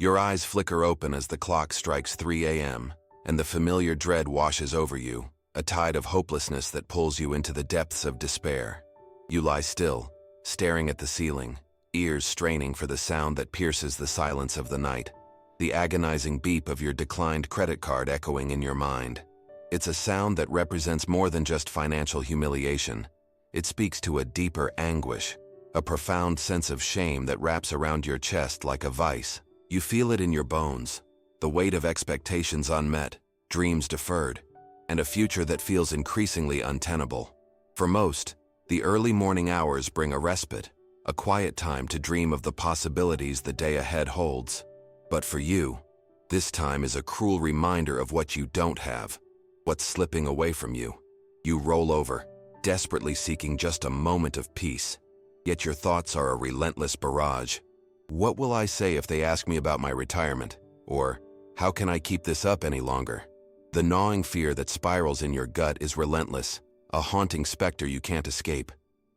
Your eyes flicker open as the clock strikes 3 a.m., and the familiar dread washes over you, a tide of hopelessness that pulls you into the depths of despair. You lie still, staring at the ceiling, ears straining for the sound that pierces the silence of the night, the agonizing beep of your declined credit card echoing in your mind. It's a sound that represents more than just financial humiliation. It speaks to a deeper anguish, a profound sense of shame that wraps around your chest like a vice. You feel it in your bones, the weight of expectations unmet, dreams deferred, and a future that feels increasingly untenable. For most, the early morning hours bring a respite, a quiet time to dream of the possibilities the day ahead holds. But for you, this time is a cruel reminder of what you don't have, what's slipping away from you. You roll over, desperately seeking just a moment of peace, yet your thoughts are a relentless barrage. What will I say if they ask me about my retirement? Or, how can I keep this up any longer? The gnawing fear that spirals in your gut is relentless, a haunting specter you can't escape.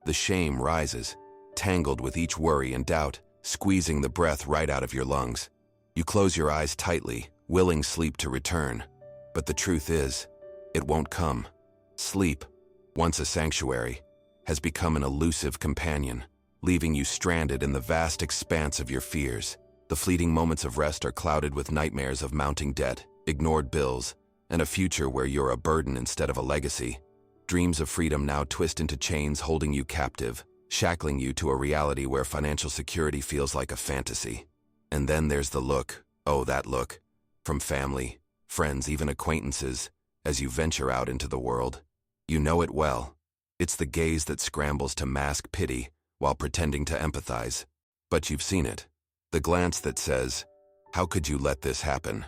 The shame rises, tangled with each worry and doubt, squeezing the breath right out of your lungs. You close your eyes tightly, willing sleep to return. But the truth is, it won't come. Sleep, once a sanctuary, has become an elusive companion, leaving you stranded in the vast expanse of your fears. The fleeting moments of rest are clouded with nightmares of mounting debt, ignored bills, and a future where you're a burden instead of a legacy. Dreams of freedom now twist into chains holding you captive, shackling you to a reality where financial security feels like a fantasy. And then there's the look, oh that look, from family, friends, even acquaintances, as you venture out into the world. You know it well. It's the gaze that scrambles to mask pity while pretending to empathize. But you've seen it. The glance that says, how could you let this happen?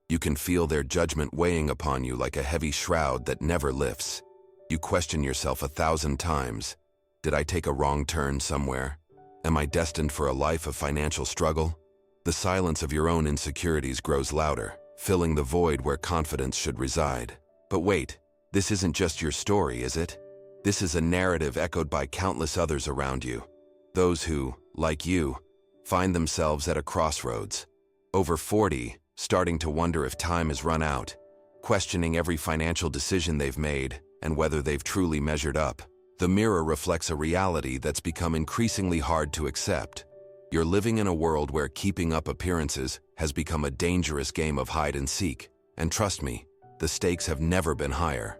You can feel their judgment weighing upon you like a heavy shroud that never lifts. You question yourself 1,000 times. Did I take a wrong turn somewhere? Am I destined for a life of financial struggle? The silence of your own insecurities grows louder, filling the void where confidence should reside. But wait, this isn't just your story, is it? This is a narrative echoed by countless others around you. Those who, like you, find themselves at a crossroads. Over 40, starting to wonder if time has run out, questioning every financial decision they've made and whether they've truly measured up. The mirror reflects a reality that's become increasingly hard to accept. You're living in a world where keeping up appearances has become a dangerous game of hide and seek. And trust me, the stakes have never been higher.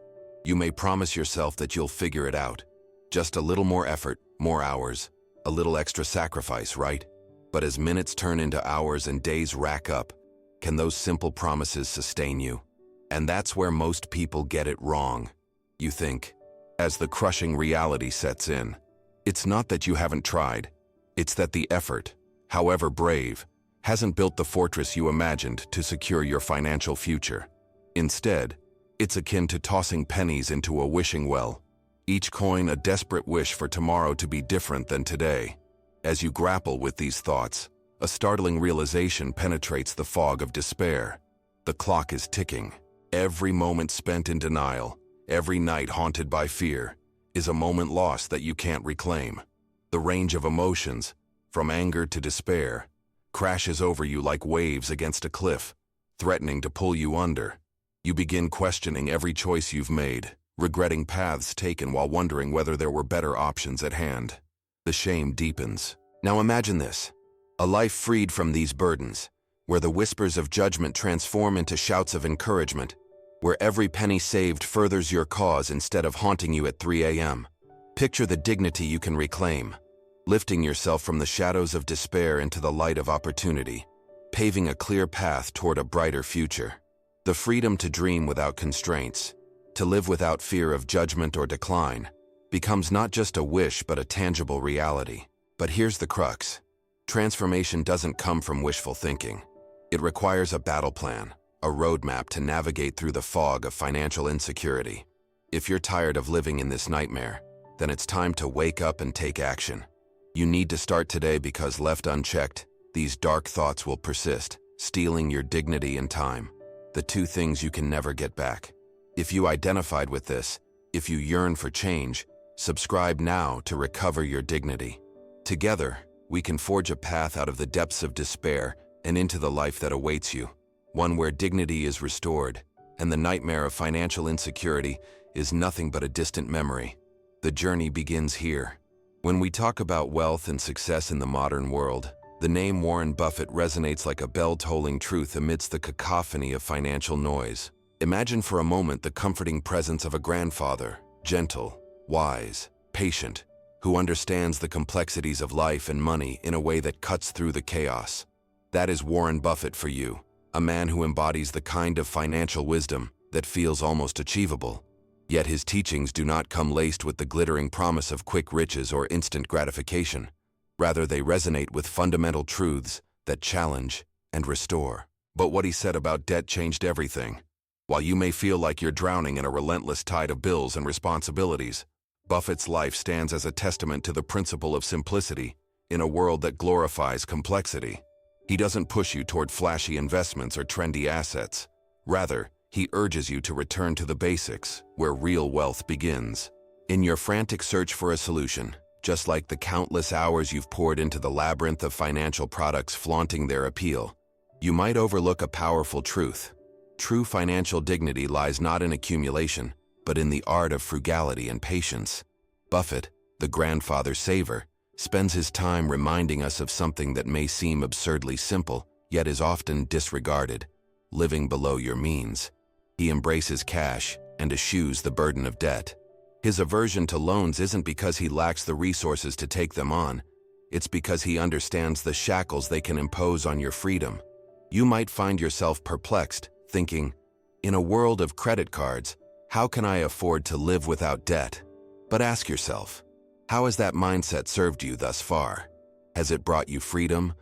You may promise yourself that you'll figure it out. Just a little more effort, more hours, a little extra sacrifice, right? But as minutes turn into hours and days rack up, can those simple promises sustain you? And that's where most people get it wrong. You think, as the crushing reality sets in, it's not that you haven't tried, it's that the effort, however brave, hasn't built the fortress you imagined to secure your financial future. Instead, it's akin to tossing pennies into a wishing well, each coin a desperate wish for tomorrow to be different than today. As you grapple with these thoughts, a startling realization penetrates the fog of despair. The clock is ticking. Every moment spent in denial, every night haunted by fear, is a moment lost that you can't reclaim. The range of emotions, from anger to despair, crashes over you like waves against a cliff, threatening to pull you under. You begin questioning every choice you've made, regretting paths taken while wondering whether there were better options at hand. The shame deepens. Now imagine this, a life freed from these burdens, where the whispers of judgment transform into shouts of encouragement, where every penny saved furthers your cause instead of haunting you at 3 a.m. Picture the dignity you can reclaim, lifting yourself from the shadows of despair into the light of opportunity, paving a clear path toward a brighter future. The freedom to dream without constraints, to live without fear of judgment or decline, becomes not just a wish but a tangible reality. But here's the crux. Transformation doesn't come from wishful thinking. It requires a battle plan, a roadmap to navigate through the fog of financial insecurity. If you're tired of living in this nightmare, then it's time to wake up and take action. You need to start today because left unchecked, these dark thoughts will persist, stealing your dignity and time, the two things you can never get back. If you identified with this, if you yearn for change, subscribe now to recover your dignity. Together, we can forge a path out of the depths of despair and into the life that awaits you, one where dignity is restored, and the nightmare of financial insecurity is nothing but a distant memory. The journey begins here. When we talk about wealth and success in the modern world, the name Warren Buffett resonates like a bell-tolling truth amidst the cacophony of financial noise. Imagine for a moment the comforting presence of a grandfather, gentle, wise, patient, who understands the complexities of life and money in a way that cuts through the chaos. That is Warren Buffett for you, a man who embodies the kind of financial wisdom that feels almost achievable. Yet his teachings do not come laced with the glittering promise of quick riches or instant gratification. Rather, they resonate with fundamental truths that challenge and restore. But what he said about debt changed everything. While you may feel like you're drowning in a relentless tide of bills and responsibilities, Buffett's life stands as a testament to the principle of simplicity in a world that glorifies complexity. He doesn't push you toward flashy investments or trendy assets. Rather, he urges you to return to the basics, where real wealth begins. In your frantic search for a solution, just like the countless hours you've poured into the labyrinth of financial products flaunting their appeal, you might overlook a powerful truth. True financial dignity lies not in accumulation, but in the art of frugality and patience. Buffett, the grandfather saver, spends his time reminding us of something that may seem absurdly simple, yet is often disregarded: living below your means. He embraces cash and eschews the burden of debt. His aversion to loans isn't because he lacks the resources to take them on. It's because he understands the shackles they can impose on your freedom. You might find yourself perplexed, thinking, in a world of credit cards, how can I afford to live without debt? But ask yourself, how has that mindset served you thus far? Has it brought you freedom,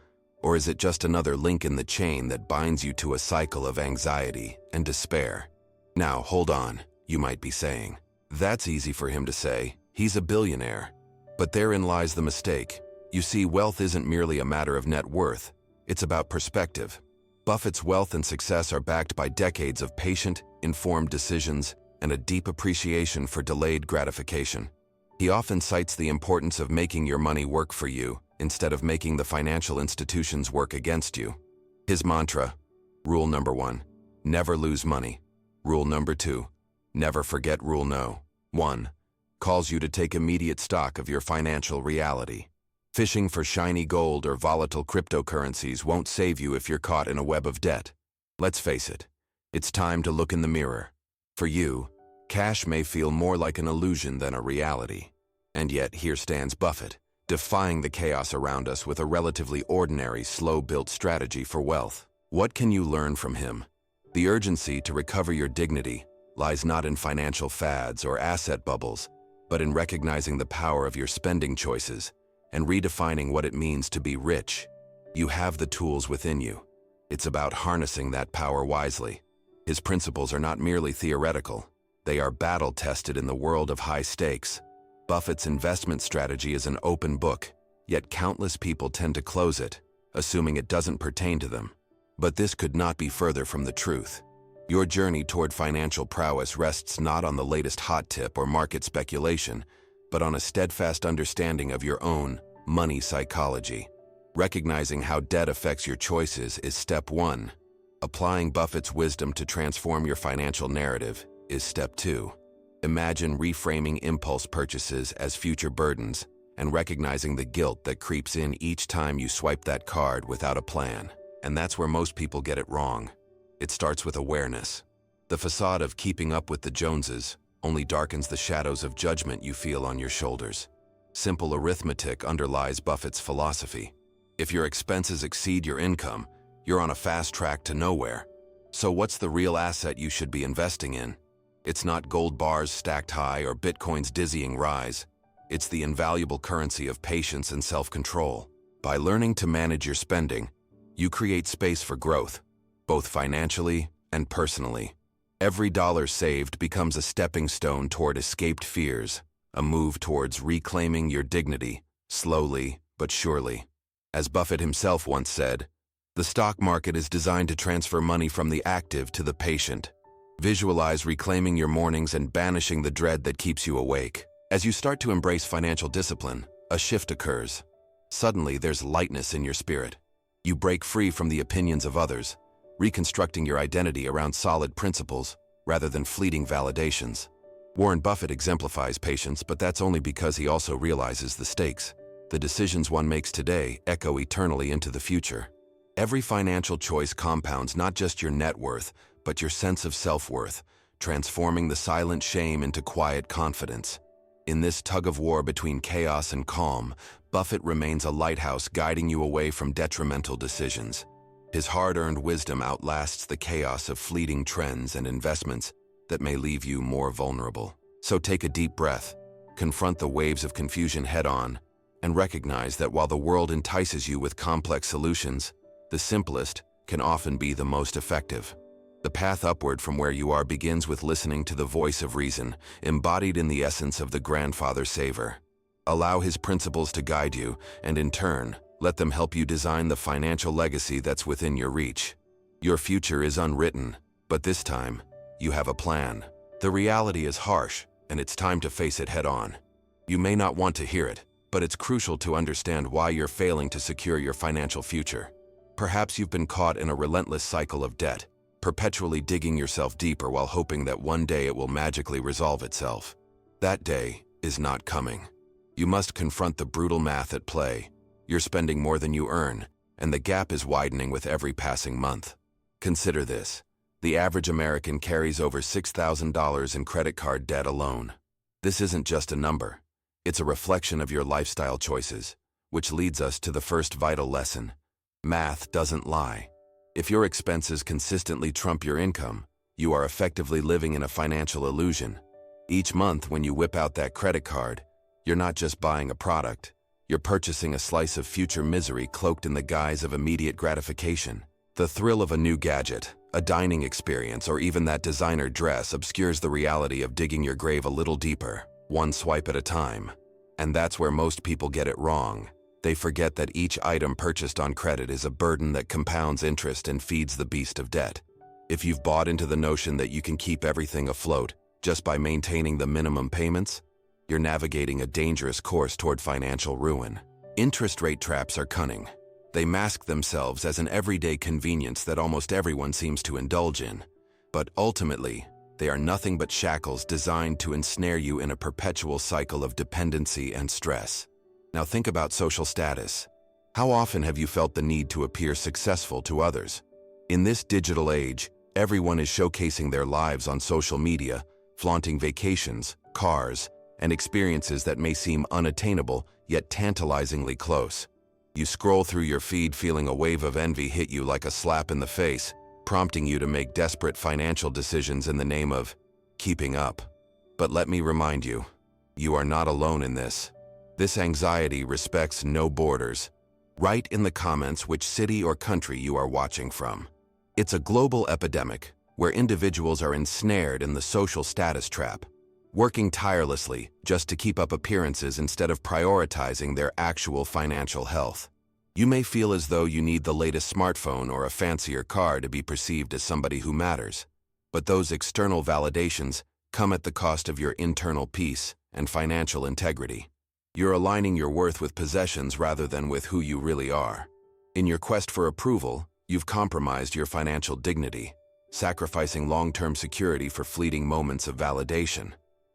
or is it just another link in the chain that binds you to a cycle of anxiety and despair? Now, hold on, you might be saying. That's easy for him to say. He's a billionaire. But therein lies the mistake. You see, wealth isn't merely a matter of net worth. It's about perspective. Buffett's wealth and success are backed by decades of patient, informed decisions and a deep appreciation for delayed gratification. He often cites the importance of making your money work for you instead of making the financial institutions work against you. His mantra, rule number 1, never lose money. Rule number 2, never forget rule no. 1, calls you to take immediate stock of your financial reality. Fishing for shiny gold or volatile cryptocurrencies won't save you if you're caught in a web of debt. Let's face it, it's time to look in the mirror. For you, cash may feel more like an illusion than a reality. And yet, here stands Buffett, defying the chaos around us with a relatively ordinary, slow-built strategy for wealth. What can you learn from him? The urgency to recover your dignity lies not in financial fads or asset bubbles, but in recognizing the power of your spending choices and redefining what it means to be rich. You have the tools within you. It's about harnessing that power wisely. His principles are not merely theoretical. They are battle-tested in the world of high stakes. Buffett's investment strategy is an open book, yet countless people tend to close it, assuming it doesn't pertain to them. But this could not be further from the truth. Your journey toward financial prowess rests not on the latest hot tip or market speculation, but on a steadfast understanding of your own money psychology. Recognizing how debt affects your choices is step 1. Applying Buffett's wisdom to transform your financial narrative is step 2. Imagine reframing impulse purchases as future burdens and recognizing the guilt that creeps in each time you swipe that card without a plan. And that's where most people get it wrong. It starts with awareness. The facade of keeping up with the Joneses only darkens the shadows of judgment you feel on your shoulders. Simple arithmetic underlies Buffett's philosophy. If your expenses exceed your income, you're on a fast track to nowhere. So what's the real asset you should be investing in? It's not gold bars stacked high or Bitcoin's dizzying rise. It's the invaluable currency of patience and self-control. By learning to manage your spending, you create space for growth, both financially and personally. Every dollar saved becomes a stepping stone toward escaped fears, a move towards reclaiming your dignity, slowly but surely. As Buffett himself once said, the stock market is designed to transfer money from the active to the patient. Visualize reclaiming your mornings and banishing the dread that keeps you awake. As you start to embrace financial discipline, a shift occurs. Suddenly, there's lightness in your spirit. You break free from the opinions of others, reconstructing your identity around solid principles rather than fleeting validations. Warren Buffett exemplifies patience, but that's only because he also realizes the stakes. The decisions one makes today echo eternally into the future. Every financial choice compounds not just your net worth, but your sense of self-worth, transforming the silent shame into quiet confidence. In this tug-of-war between chaos and calm, Buffett remains a lighthouse guiding you away from detrimental decisions. His hard-earned wisdom outlasts the chaos of fleeting trends and investments that may leave you more vulnerable. So take a deep breath, confront the waves of confusion head-on, and recognize that while the world entices you with complex solutions, the simplest can often be the most effective. The path upward from where you are begins with listening to the voice of reason, embodied in the essence of the grandfather saver. Allow his principles to guide you, and in turn, let them help you design the financial legacy that's within your reach. Your future is unwritten, but this time, you have a plan. The reality is harsh, and it's time to face it head-on. You may not want to hear it, but it's crucial to understand why you're failing to secure your financial future. Perhaps you've been caught in a relentless cycle of debt, perpetually digging yourself deeper while hoping that one day it will magically resolve itself. That day is not coming. You must confront the brutal math at play. You're spending more than you earn, and the gap is widening with every passing month. Consider this. The average American carries over $6,000 in credit card debt alone. This isn't just a number. It's a reflection of your lifestyle choices, which leads us to the first vital lesson. Math doesn't lie. If your expenses consistently trump your income, you are effectively living in a financial illusion. Each month when you whip out that credit card, you're not just buying a product, you're purchasing a slice of future misery cloaked in the guise of immediate gratification. The thrill of a new gadget, a dining experience, or even that designer dress obscures the reality of digging your grave a little deeper, one swipe at a time. And that's where most people get it wrong. They forget that each item purchased on credit is a burden that compounds interest and feeds the beast of debt. If you've bought into the notion that you can keep everything afloat just by maintaining the minimum payments, you're navigating a dangerous course toward financial ruin. Interest rate traps are cunning. They mask themselves as an everyday convenience that almost everyone seems to indulge in. But ultimately, they are nothing but shackles designed to ensnare you in a perpetual cycle of dependency and stress. Now think about social status. How often have you felt the need to appear successful to others? In this digital age, everyone is showcasing their lives on social media, flaunting vacations, cars, and experiences that may seem unattainable, yet tantalizingly close. You scroll through your feed feeling a wave of envy hit you like a slap in the face, prompting you to make desperate financial decisions in the name of keeping up. But let me remind you, you are not alone in this. This anxiety respects no borders. Write in the comments which city or country you are watching from. It's a global epidemic where individuals are ensnared in the social status trap, working tirelessly just to keep up appearances instead of prioritizing their actual financial health. You may feel as though you need the latest smartphone or a fancier car to be perceived as somebody who matters, but those external validations come at the cost of your internal peace and financial integrity. You're aligning your worth with possessions rather than with who you really are. In your quest for approval, you've compromised your financial dignity, sacrificing long-term security for fleeting moments of validation.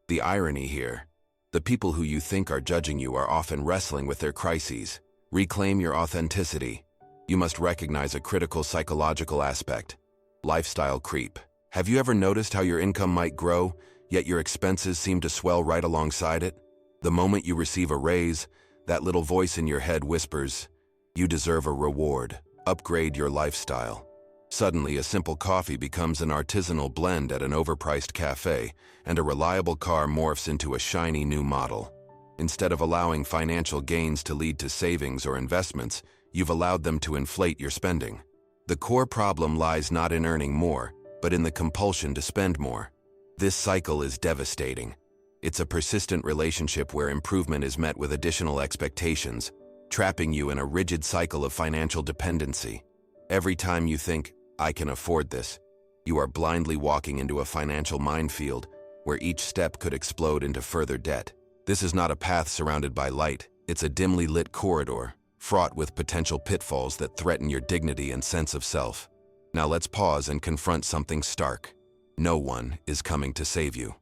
The irony here, the people who you think are judging you are often wrestling with their crises. Reclaim your authenticity. You must recognize a critical psychological aspect: lifestyle creep. Have you ever noticed how your income might grow, yet your expenses seem to swell right alongside it? The moment you receive a raise, that little voice in your head whispers, "You deserve a reward. Upgrade your lifestyle." Suddenly, a simple coffee becomes an artisanal blend at an overpriced cafe, and a reliable car morphs into a shiny new model. Instead of allowing financial gains to lead to savings or investments, you've allowed them to inflate your spending. The core problem lies not in earning more, but in the compulsion to spend more. This cycle is devastating. It's a persistent relationship where improvement is met with additional expectations, trapping you in a rigid cycle of financial dependency. Every time you think, "I can afford this," you are blindly walking into a financial minefield where each step could explode into further debt. This is not a path surrounded by light, it's a dimly lit corridor, fraught with potential pitfalls that threaten your dignity and sense of self. Now let's pause and confront something stark. No one is coming to save you.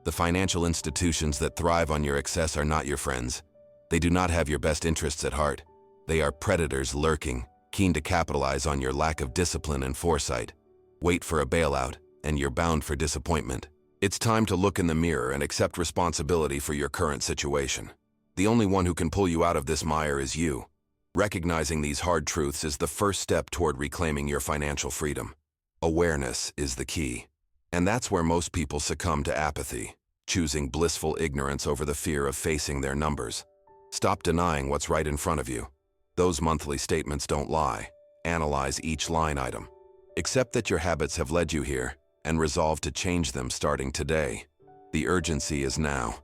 The financial institutions that thrive on your excess are not your friends. They do not have your best interests at heart. They are predators lurking, keen to capitalize on your lack of discipline and foresight. Wait for a bailout, and you're bound for disappointment. It's time to look in the mirror and accept responsibility for your current situation. The only one who can pull you out of this mire is you. Recognizing these hard truths is the first step toward reclaiming your financial freedom. Awareness is the key. And that's where most people succumb to apathy, choosing blissful ignorance over the fear of facing their numbers. Stop denying what's right in front of you. Those monthly statements don't lie. Analyze each line item. Accept that your habits have led you here, and resolve to change them starting today. The urgency is now.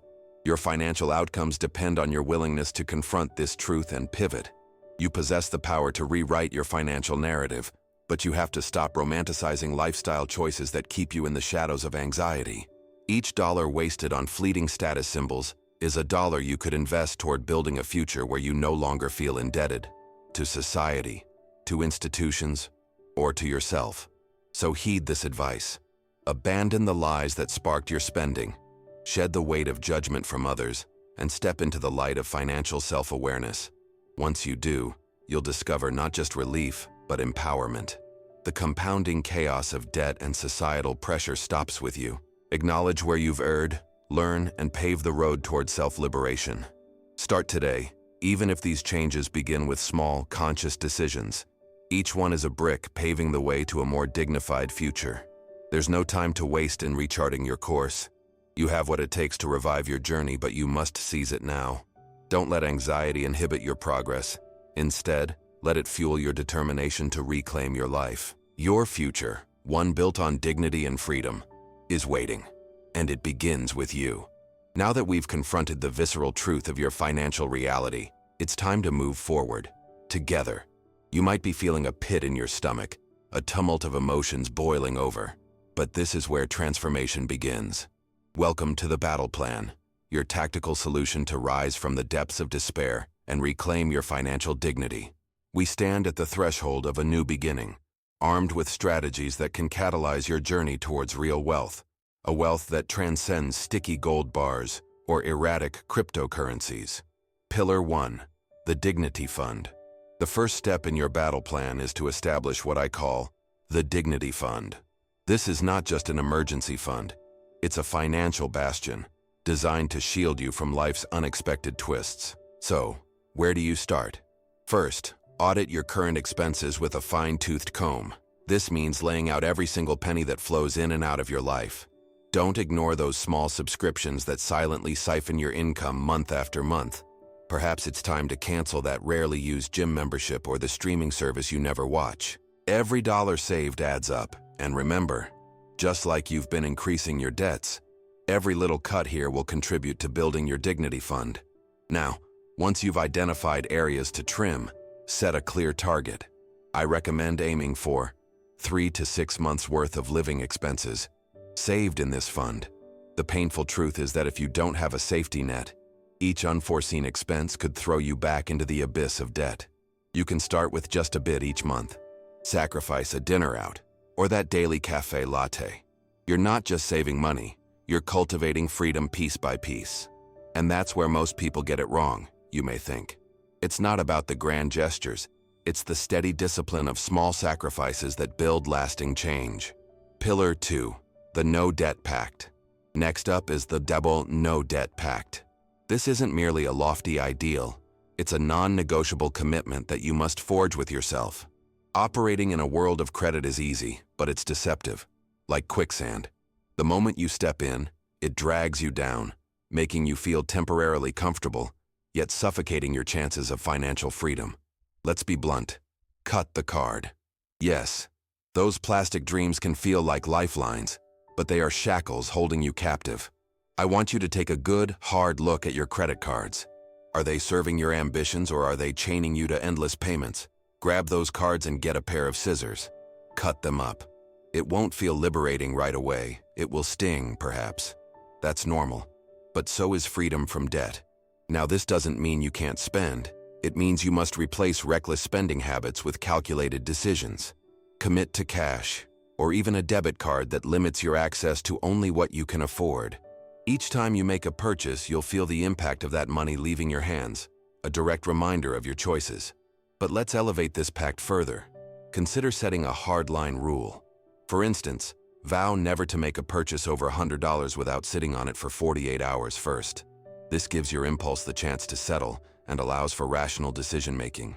Your financial outcomes depend on your willingness to confront this truth and pivot. You possess the power to rewrite your financial narrative, but you have to stop romanticizing lifestyle choices that keep you in the shadows of anxiety. Each dollar wasted on fleeting status symbols is a dollar you could invest toward building a future where you no longer feel indebted to society, to institutions, or to yourself. So heed this advice. Abandon the lies that sparked your spending. Shed the weight of judgment from others, and step into the light of financial self-awareness. Once you do, you'll discover not just relief, but empowerment. The compounding chaos of debt and societal pressure stops with you. Acknowledge where you've erred, learn, and pave the road toward self-liberation. Start today, even if these changes begin with small, conscious decisions. Each one is a brick paving the way to a more dignified future. There's no time to waste in recharting your course. You have what it takes to revive your journey, but you must seize it now. Don't let anxiety inhibit your progress. Instead, let it fuel your determination to reclaim your life. Your future, one built on dignity and freedom, is waiting, and it begins with you. Now that we've confronted the visceral truth of your financial reality, it's time to move forward, together. You might be feeling a pit in your stomach, a tumult of emotions boiling over, but this is where transformation begins. Welcome to the Battle Plan, your tactical solution to rise from the depths of despair and reclaim your financial dignity. We stand at the threshold of a new beginning, armed with strategies that can catalyze your journey towards real wealth, a wealth that transcends sticky gold bars or erratic cryptocurrencies. Pillar 1, the Dignity Fund. The first step in your battle plan is to establish what I call the Dignity Fund. This is not just an emergency fund. It's a financial bastion designed to shield you from life's unexpected twists. So, where do you start? First, audit your current expenses with a fine-toothed comb. This means laying out every single penny that flows in and out of your life. Don't ignore those small subscriptions that silently siphon your income month after month. Perhaps it's time to cancel that rarely used gym membership or the streaming service you never watch. Every dollar saved adds up, and remember, just like you've been increasing your debts, every little cut here will contribute to building your dignity fund. Now, once you've identified areas to trim, set a clear target. I recommend aiming for 3 to 6 months worth of living expenses saved in this fund. The painful truth is that if you don't have a safety net, each unforeseen expense could throw you back into the abyss of debt. You can start with just a bit each month. Sacrifice a dinner out, or that daily cafe latte. You're not just saving money, you're cultivating freedom piece by piece. And that's where most people get it wrong, you may think. It's not about the grand gestures, it's the steady discipline of small sacrifices that build lasting change. Pillar 2, the No Debt Pact. Next up is the double No Debt Pact. This isn't merely a lofty ideal, it's a non-negotiable commitment that you must forge with yourself. Operating in a world of credit is easy, but it's deceptive. Like quicksand. The moment you step in, it drags you down, making you feel temporarily comfortable, yet suffocating your chances of financial freedom. Let's be blunt. Cut the card. Yes, those plastic dreams can feel like lifelines, but they are shackles holding you captive. I want you to take a good, hard look at your credit cards. Are they serving your ambitions or are they chaining you to endless payments? Grab those cards and get a pair of scissors. Cut them up. It won't feel liberating right away. It will sting, perhaps. That's normal. But so is freedom from debt. Now, this doesn't mean you can't spend. It means you must replace reckless spending habits with calculated decisions. Commit to cash, or even a debit card that limits your access to only what you can afford. Each time you make a purchase, you'll feel the impact of that money leaving your hands, a direct reminder of your choices. But let's elevate this pact further. Consider setting a hardline rule. For instance, vow never to make a purchase over $100 without sitting on it for 48 hours first. This gives your impulse the chance to settle and allows for rational decision-making.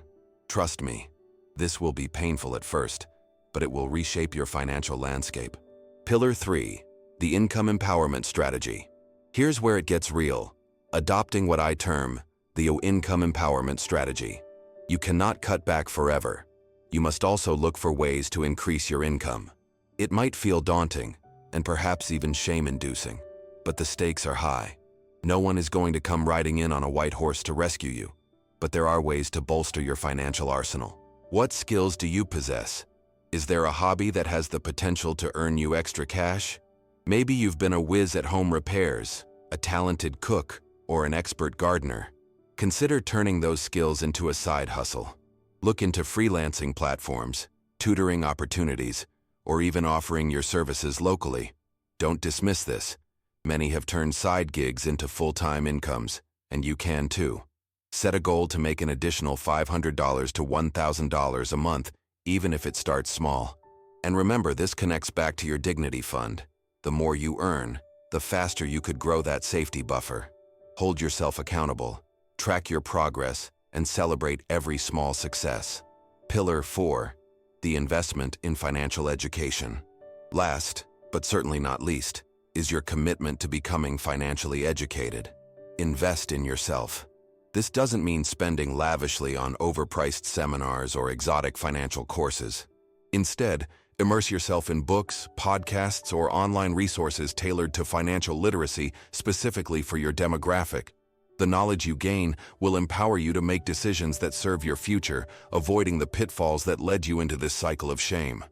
Trust me, this will be painful at first, but it will reshape your financial landscape. Pillar 3, the income empowerment strategy. Here's where it gets real. Adopting what I term the income empowerment strategy. You cannot cut back forever. You must also look for ways to increase your income. It might feel daunting, and perhaps even shame-inducing, but the stakes are high. No one is going to come riding in on a white horse to rescue you, but there are ways to bolster your financial arsenal. What skills do you possess? Is there a hobby that has the potential to earn you extra cash? Maybe you've been a whiz at home repairs, a talented cook, or an expert gardener. Consider turning those skills into a side hustle. Look into freelancing platforms, tutoring opportunities, or even offering your services locally. Don't dismiss this. Many have turned side gigs into full-time incomes, and you can too. Set a goal to make an additional $500 to $1,000 a month, even if it starts small. And remember, this connects back to your dignity fund. The more you earn, the faster you could grow that safety buffer. Hold yourself accountable, track your progress, and celebrate every small success. Pillar 4, the investment in financial education. Last, but certainly not least, is your commitment to becoming financially educated. Invest in yourself. This doesn't mean spending lavishly on overpriced seminars or exotic financial courses. Instead, immerse yourself in books, podcasts, or online resources tailored to financial literacy specifically for your demographic. The knowledge you gain will empower you to make decisions that serve your future, avoiding the pitfalls that led you into this cycle of shame.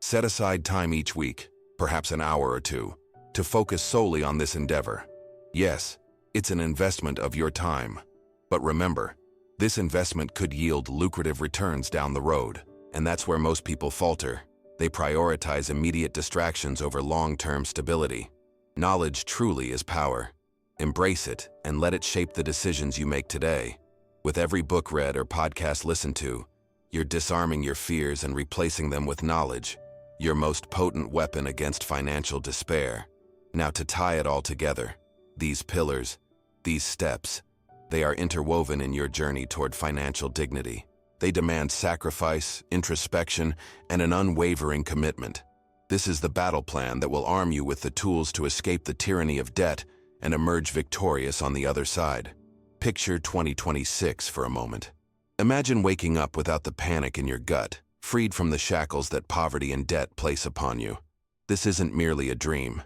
Set aside time each week, perhaps an hour or two, to focus solely on this endeavor. Yes, it's an investment of your time. But remember, this investment could yield lucrative returns down the road, and that's where most people falter. They prioritize immediate distractions over long-term stability. Knowledge truly is power. Embrace it and let it shape the decisions you make today. With every book read or podcast listened to, you're disarming your fears and replacing them with knowledge, your most potent weapon against financial despair. Now, to tie it all together, these pillars, these steps, they are interwoven in your journey toward financial dignity. They demand sacrifice, introspection, and an unwavering commitment. This is the battle plan that will arm you with the tools to escape the tyranny of debt and emerge victorious on the other side. Picture 2026 for a moment. Imagine waking up without the panic in your gut, freed from the shackles that poverty and debt place upon you. This isn't merely a dream.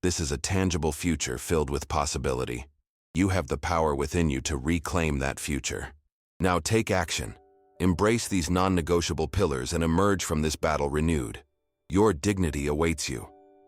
This is a tangible future filled with possibility. You have the power within you to reclaim that future. Now take action. Embrace these non-negotiable pillars and emerge from this battle renewed. Your dignity awaits you.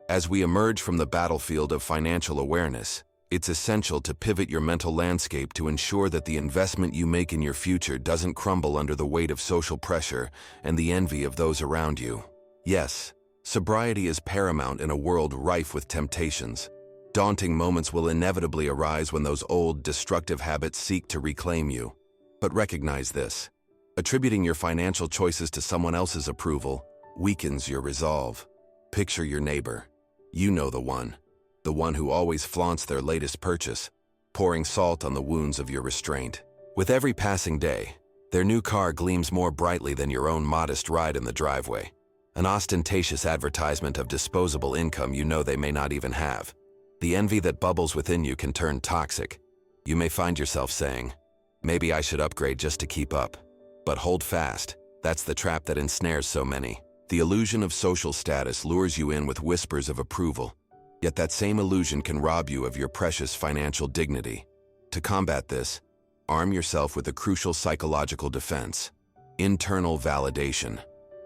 As we emerge from the battlefield of financial awareness, it's essential to pivot your mental landscape to ensure that the investment you make in your future doesn't crumble under the weight of social pressure and the envy of those around you. Yes, sobriety is paramount in a world rife with temptations. Daunting moments will inevitably arise when those old, destructive habits seek to reclaim you. But recognize this: attributing your financial choices to someone else's approval weakens your resolve. Picture your neighbor. You know the one who always flaunts their latest purchase, pouring salt on the wounds of your restraint. With every passing day, their new car gleams more brightly than your own modest ride in the driveway, an ostentatious advertisement of disposable income you know they may not even have. The envy that bubbles within you can turn toxic. You may find yourself saying, "Maybe I should upgrade just to keep up." But hold fast, that's the trap that ensnares so many. The illusion of social status lures you in with whispers of approval, yet that same illusion can rob you of your precious financial dignity. To combat this, arm yourself with a crucial psychological defense: internal validation.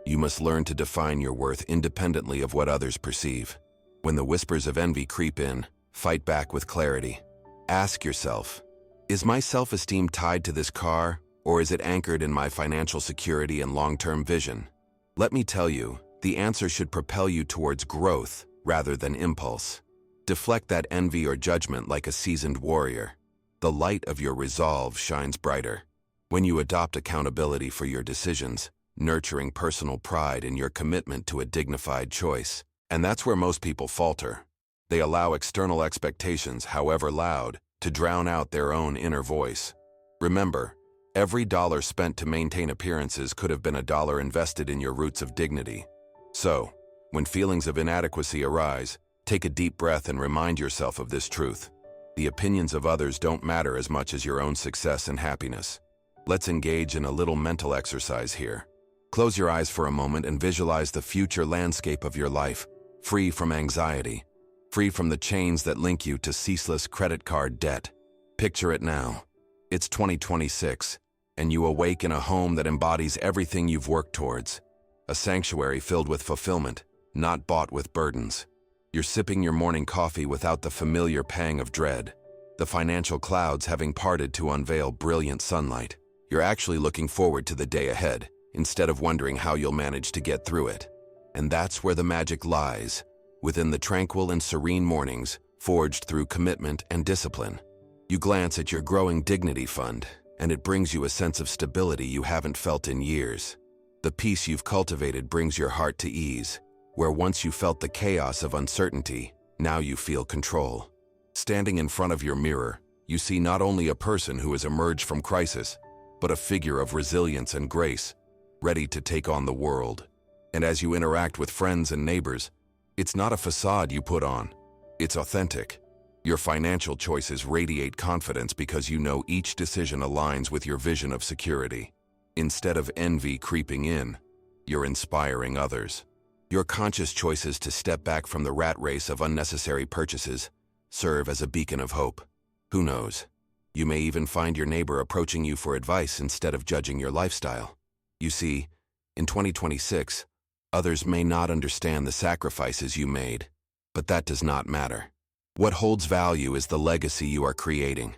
You must learn to define your worth independently of what others perceive. When the whispers of envy creep in, fight back with clarity. Ask yourself, is my self-esteem tied to this car Or is it anchored in my financial security and long-term vision? Let me tell you, the answer should propel you towards growth rather than impulse. Deflect that envy or judgment like a seasoned warrior. The light of your resolve shines brighter when you adopt accountability for your decisions, nurturing personal pride in your commitment to a dignified choice. And that's where most people falter. They allow external expectations, however loud, to drown out their own inner voice. Remember, every dollar spent to maintain appearances could have been a dollar invested in your roots of dignity. So, when feelings of inadequacy arise, take a deep breath and remind yourself of this truth. The opinions of others don't matter as much as your own success and happiness. Let's engage in a little mental exercise here. Close your eyes for a moment and visualize the future landscape of your life, free from anxiety, free from the chains that link you to ceaseless credit card debt. Picture it now. It's 2026, and you awake in a home that embodies everything you've worked towards. A sanctuary filled with fulfillment, not bought with burdens. You're sipping your morning coffee without the familiar pang of dread, the financial clouds having parted to unveil brilliant sunlight. You're actually looking forward to the day ahead, instead of wondering how you'll manage to get through it. And that's where the magic lies, within the tranquil and serene mornings, forged through commitment and discipline. You glance at your growing dignity fund, and it brings you a sense of stability you haven't felt in years. The peace you've cultivated brings your heart to ease, where once you felt the chaos of uncertainty, now you feel control. Standing in front of your mirror, you see not only a person who has emerged from crisis, but a figure of resilience and grace, ready to take on the world. And as you interact with friends and neighbors, it's not a facade you put on, it's authentic. Your financial choices radiate confidence because you know each decision aligns with your vision of security. Instead of envy creeping in, you're inspiring others. Your conscious choices to step back from the rat race of unnecessary purchases serve as a beacon of hope. Who knows? You may even find your neighbor approaching you for advice instead of judging your lifestyle. You see, in 2026, others may not understand the sacrifices you made, but that does not matter. What holds value is the legacy you are creating.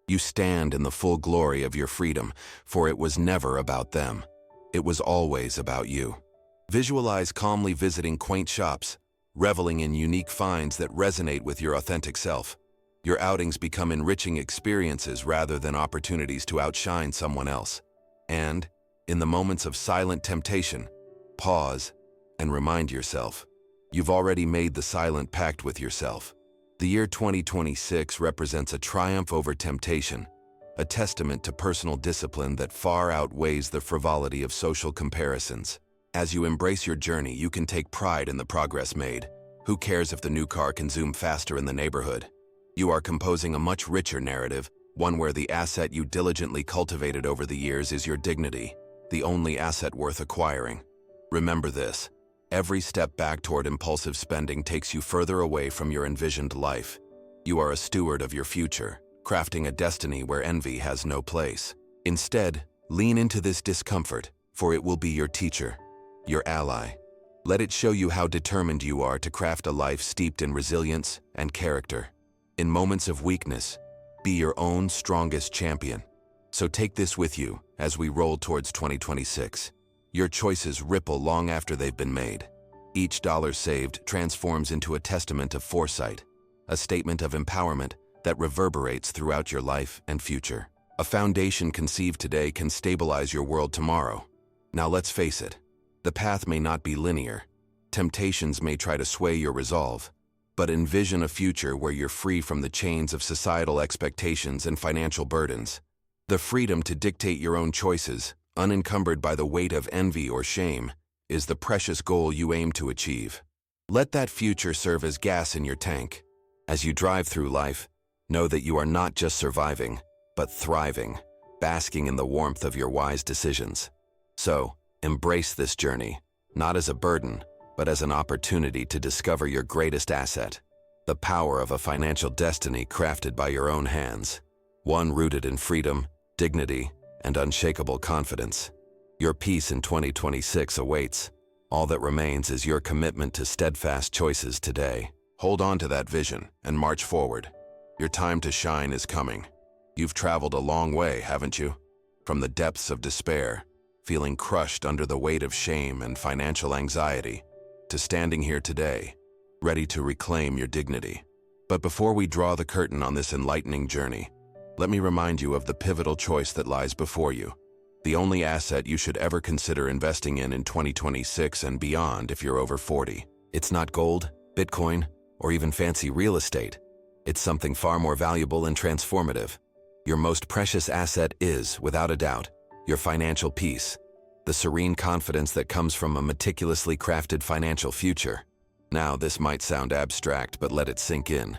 You stand in the full glory of your freedom, for it was never about them. It was always about you. Visualize calmly visiting quaint shops, reveling in unique finds that resonate with your authentic self. Your outings become enriching experiences rather than opportunities to outshine someone else. And, in the moments of silent temptation, pause and remind yourself, you've already made the silent pact with yourself. The year 2026 represents a triumph over temptation, a testament to personal discipline that far outweighs the frivolity of social comparisons. As you embrace your journey, you can take pride in the progress made. Who cares if the new car can zoom faster in the neighborhood? You are composing a much richer narrative, one where the asset you diligently cultivated over the years is your dignity, the only asset worth acquiring. Remember this. Every step back toward impulsive spending takes you further away from your envisioned life. You are a steward of your future, crafting a destiny where envy has no place. Instead, lean into this discomfort, for it will be your teacher, your ally. Let it show you how determined you are to craft a life steeped in resilience and character. In moments of weakness, be your own strongest champion. So take this with you as we roll towards 2026. Your choices ripple long after they've been made. Each dollar saved transforms into a testament of foresight, a statement of empowerment that reverberates throughout your life and future. A foundation conceived today can stabilize your world tomorrow. Now let's face it, the path may not be linear. Temptations may try to sway your resolve, but envision a future where you're free from the chains of societal expectations and financial burdens. The freedom to dictate your own choices, unencumbered by the weight of envy or shame, is the precious goal you aim to achieve. Let that future serve as gas in your tank. As you drive through life, know that you are not just surviving, but thriving, basking in the warmth of your wise decisions. So, embrace this journey, not as a burden, but as an opportunity to discover your greatest asset, the power of a financial destiny crafted by your own hands, one rooted in freedom, dignity, and unshakable confidence. Your peace in 2026 awaits. All that remains is your commitment to steadfast choices today. Hold on to that vision and march forward. Your time to shine is coming. You've traveled a long way, haven't you? From the depths of despair, feeling crushed under the weight of shame and financial anxiety, to standing here today, ready to reclaim your dignity. But before we draw the curtain on this enlightening journey, let me remind you of the pivotal choice that lies before you. The only asset you should ever consider investing in 2026 and beyond if you're over 40. It's not gold, Bitcoin, or even fancy real estate. It's something far more valuable and transformative. Your most precious asset is, without a doubt, your financial peace, the serene confidence that comes from a meticulously crafted financial future. Now, this might sound abstract, but let it sink in.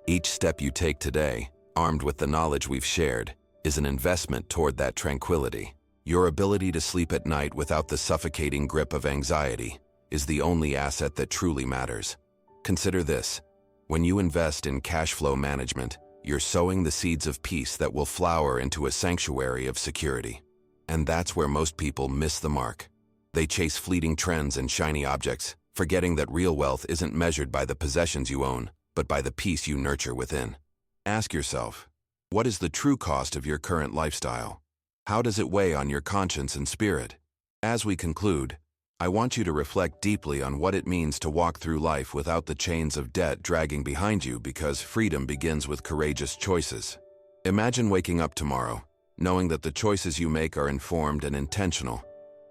Each step you take today, armed with the knowledge we've shared, is an investment toward that tranquility. Your ability to sleep at night without the suffocating grip of anxiety is the only asset that truly matters. Consider this. When you invest in cash flow management, you're sowing the seeds of peace that will flower into a sanctuary of security. And that's where most people miss the mark. They chase fleeting trends and shiny objects, forgetting that real wealth isn't measured by the possessions you own, but by the peace you nurture within. Ask yourself, what is the true cost of your current lifestyle? How does it weigh on your conscience and spirit? As we conclude, I want you to reflect deeply on what it means to walk through life without the chains of debt dragging behind you, because freedom begins with courageous choices. Imagine waking up tomorrow, knowing that the choices you make are informed and intentional,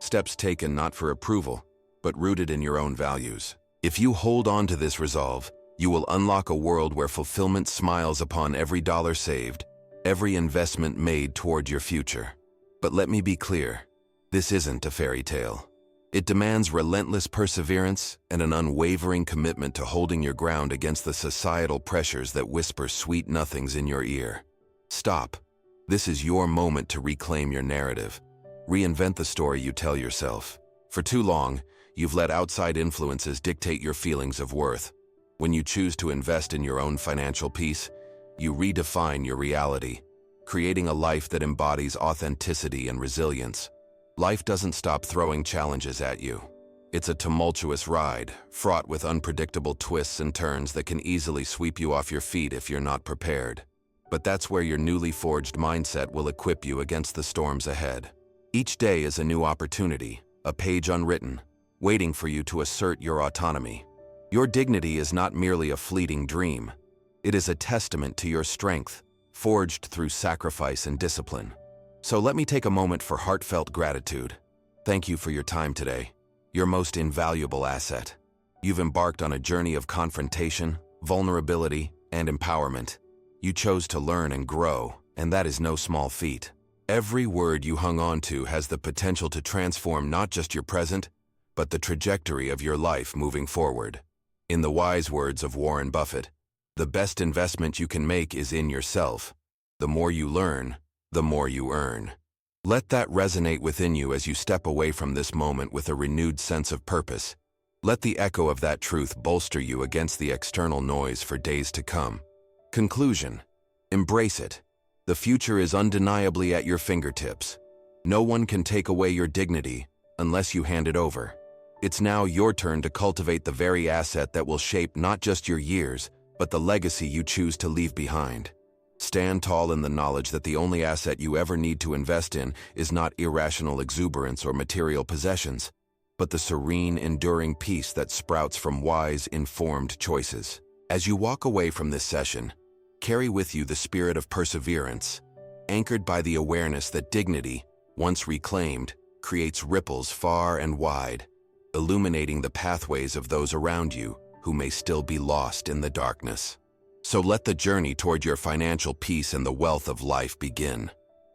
steps taken not for approval, but rooted in your own values. If you hold on to this resolve, you will unlock a world where fulfillment smiles upon every dollar saved, every investment made toward your future. But let me be clear, this isn't a fairy tale. It demands relentless perseverance and an unwavering commitment to holding your ground against the societal pressures that whisper sweet nothings in your ear. Stop. This is your moment to reclaim your narrative. Reinvent the story you tell yourself. For too long, you've let outside influences dictate your feelings of worth. When you choose to invest in your own financial peace, you redefine your reality, creating a life that embodies authenticity and resilience. Life doesn't stop throwing challenges at you. It's a tumultuous ride, fraught with unpredictable twists and turns that can easily sweep you off your feet if you're not prepared. But that's where your newly forged mindset will equip you against the storms ahead. Each day is a new opportunity, a page unwritten, waiting for you to assert your autonomy. Your dignity is not merely a fleeting dream. It is a testament to your strength, forged through sacrifice and discipline. So let me take a moment for heartfelt gratitude. Thank you for your time today, your most invaluable asset. You've embarked on a journey of confrontation, vulnerability, and empowerment. You chose to learn and grow, and that is no small feat. Every word you hung on to has the potential to transform not just your present, but the trajectory of your life moving forward. In the wise words of Warren Buffett, the best investment you can make is in yourself. The more you learn, the more you earn. Let that resonate within you as you step away from this moment with a renewed sense of purpose. Let the echo of that truth bolster you against the external noise for days to come. Conclusion: embrace it. The future is undeniably at your fingertips. No one can take away your dignity unless you hand it over. It's now your turn to cultivate the very asset that will shape not just your years, but the legacy you choose to leave behind. Stand tall in the knowledge that the only asset you ever need to invest in is not irrational exuberance or material possessions, but the serene, enduring peace that sprouts from wise, informed choices. As you walk away from this session, carry with you the spirit of perseverance, anchored by the awareness that dignity, once reclaimed, creates ripples far and wide, illuminating the pathways of those around you who may still be lost in the darkness. So let the journey toward your financial peace and the wealth of life begin.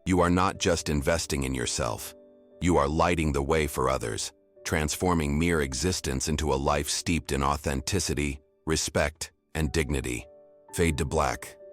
You are not just investing in yourself. You are lighting the way for others, transforming mere existence into a life steeped in authenticity, respect, and dignity. Fade to black.